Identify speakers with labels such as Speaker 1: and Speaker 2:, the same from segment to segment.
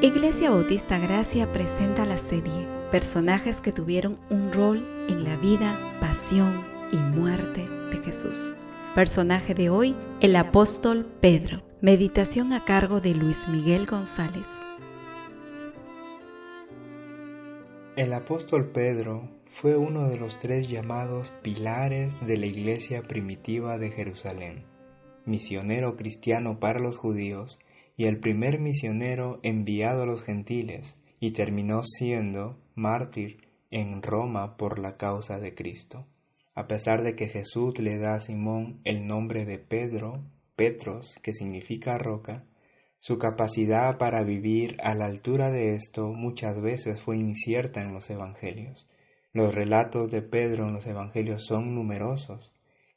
Speaker 1: Iglesia Bautista Gracia presenta la serie Personajes que tuvieron un rol en la vida, pasión y muerte de Jesús. Personaje de hoy, el apóstol Pedro. Meditación a cargo de Luis Miguel González.
Speaker 2: El apóstol Pedro fue uno de los 3 llamados pilares de la iglesia primitiva de Jerusalén, misionero cristiano para los judíos y el primer misionero enviado a los gentiles, y terminó siendo mártir en Roma por la causa de Cristo. A pesar de que Jesús le da a Simón el nombre de Pedro, Petros, que significa roca, su capacidad para vivir a la altura de esto muchas veces fue incierta en los evangelios. Los relatos de Pedro en los evangelios son numerosos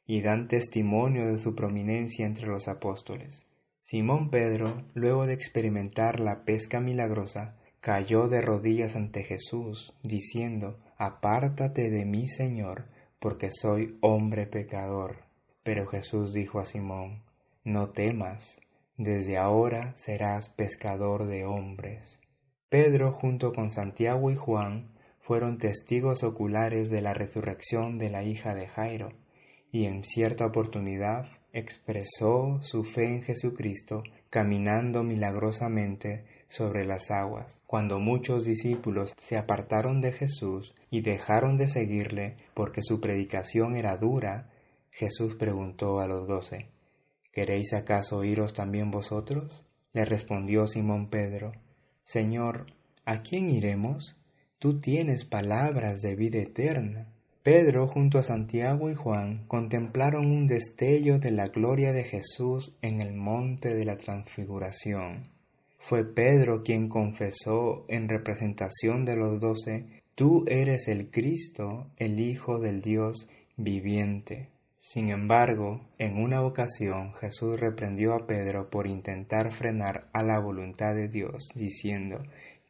Speaker 2: y dan testimonio de su prominencia entre los apóstoles. Simón Pedro, luego de experimentar la pesca milagrosa, cayó de rodillas ante Jesús, diciendo: «Apártate de mí, Señor, porque soy hombre pecador». Pero Jesús dijo a Simón: «No temas, desde ahora serás pescador de hombres». Pedro, junto con Santiago y Juan, fueron testigos oculares de la resurrección de la hija de Jairo, y en cierta oportunidad expresó su fe en Jesucristo caminando milagrosamente sobre las aguas. Cuando muchos discípulos se apartaron de Jesús y dejaron de seguirle porque su predicación era dura, Jesús preguntó a los 12: «¿Queréis acaso iros también vosotros?». Le respondió Simón Pedro: «Señor, ¿a quién iremos? Tú tienes palabras de vida eterna». Pedro, junto a Santiago y Juan, contemplaron un destello de la gloria de Jesús en el monte de la Transfiguración. Fue Pedro quien confesó en representación de los 12: «Tú eres el Cristo, el Hijo del Dios viviente». Sin embargo, en una ocasión Jesús reprendió a Pedro por intentar frenar a la voluntad de Dios, diciendo: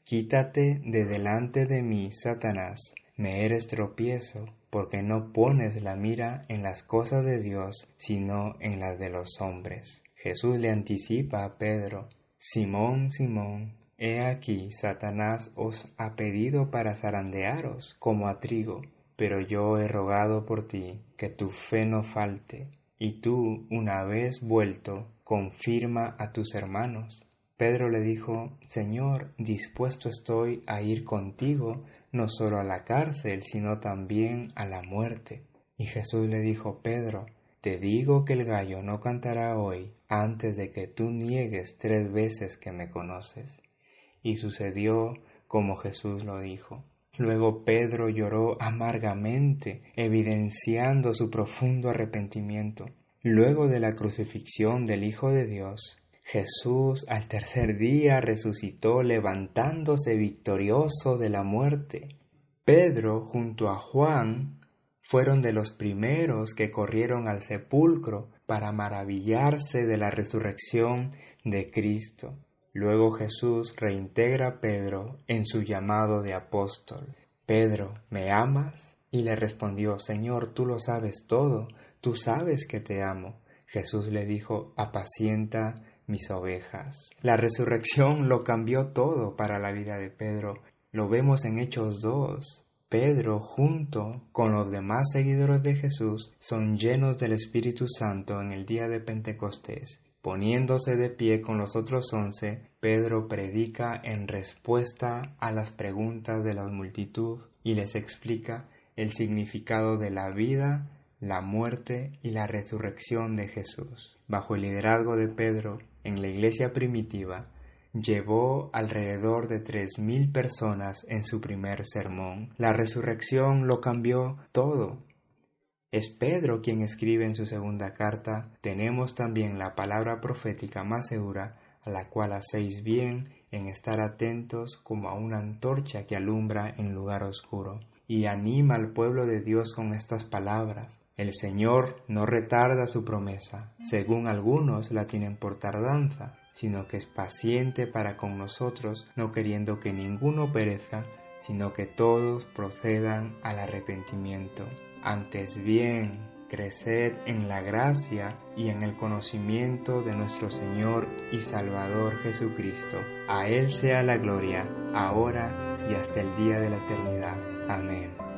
Speaker 2: «Quítate de delante de mí, Satanás, me eres tropiezo, porque no pones la mira en las cosas de Dios, sino en las de los hombres». Jesús le anticipa a Pedro: «Simón, Simón, he aquí Satanás os ha pedido para zarandearos como a trigo, pero yo he rogado por ti que tu fe no falte, y tú, una vez vuelto, confirma a tus hermanos». Pedro le dijo: «Señor, dispuesto estoy a ir contigo, no solo a la cárcel, sino también a la muerte». Y Jesús le dijo: «Pedro, te digo que el gallo no cantará hoy antes de que tú niegues 3 veces que me conoces». Y sucedió como Jesús lo dijo. Luego Pedro lloró amargamente, evidenciando su profundo arrepentimiento. Luego de la crucifixión del Hijo de Dios, Jesús al tercer día resucitó, levantándose victorioso de la muerte. Pedro, junto a Juan, fueron de los primeros que corrieron al sepulcro para maravillarse de la resurrección de Cristo. Luego Jesús reintegra a Pedro en su llamado de apóstol. «Pedro, ¿me amas?». Y le respondió: «Señor, tú lo sabes todo, tú sabes que te amo». Jesús le dijo: «Apacienta mis ovejas». La resurrección lo cambió todo para la vida de Pedro. Lo vemos en Hechos 2. Pedro, junto con los demás seguidores de Jesús, son llenos del Espíritu Santo en el día de Pentecostés. Poniéndose de pie con los otros 11, Pedro predica en respuesta a las preguntas de la multitud y les explica el significado de la vida, la muerte y la resurrección de Jesús. Bajo el liderazgo de Pedro, en la iglesia primitiva, llevó alrededor de 3,000 personas en su primer sermón. La resurrección lo cambió todo. Es Pedro quien escribe en su segunda carta: «Tenemos también la palabra profética más segura, a la cual hacéis bien en estar atentos como a una antorcha que alumbra en lugar oscuro». Y anima al pueblo de Dios con estas palabras: «El Señor no retarda su promesa, según algunos la tienen por tardanza, sino que es paciente para con nosotros, no queriendo que ninguno perezca, sino que todos procedan al arrepentimiento. Antes bien, Creced en la gracia y en el conocimiento de nuestro Señor y Salvador Jesucristo. A Él sea la gloria, ahora y hasta el día de la eternidad. Amén.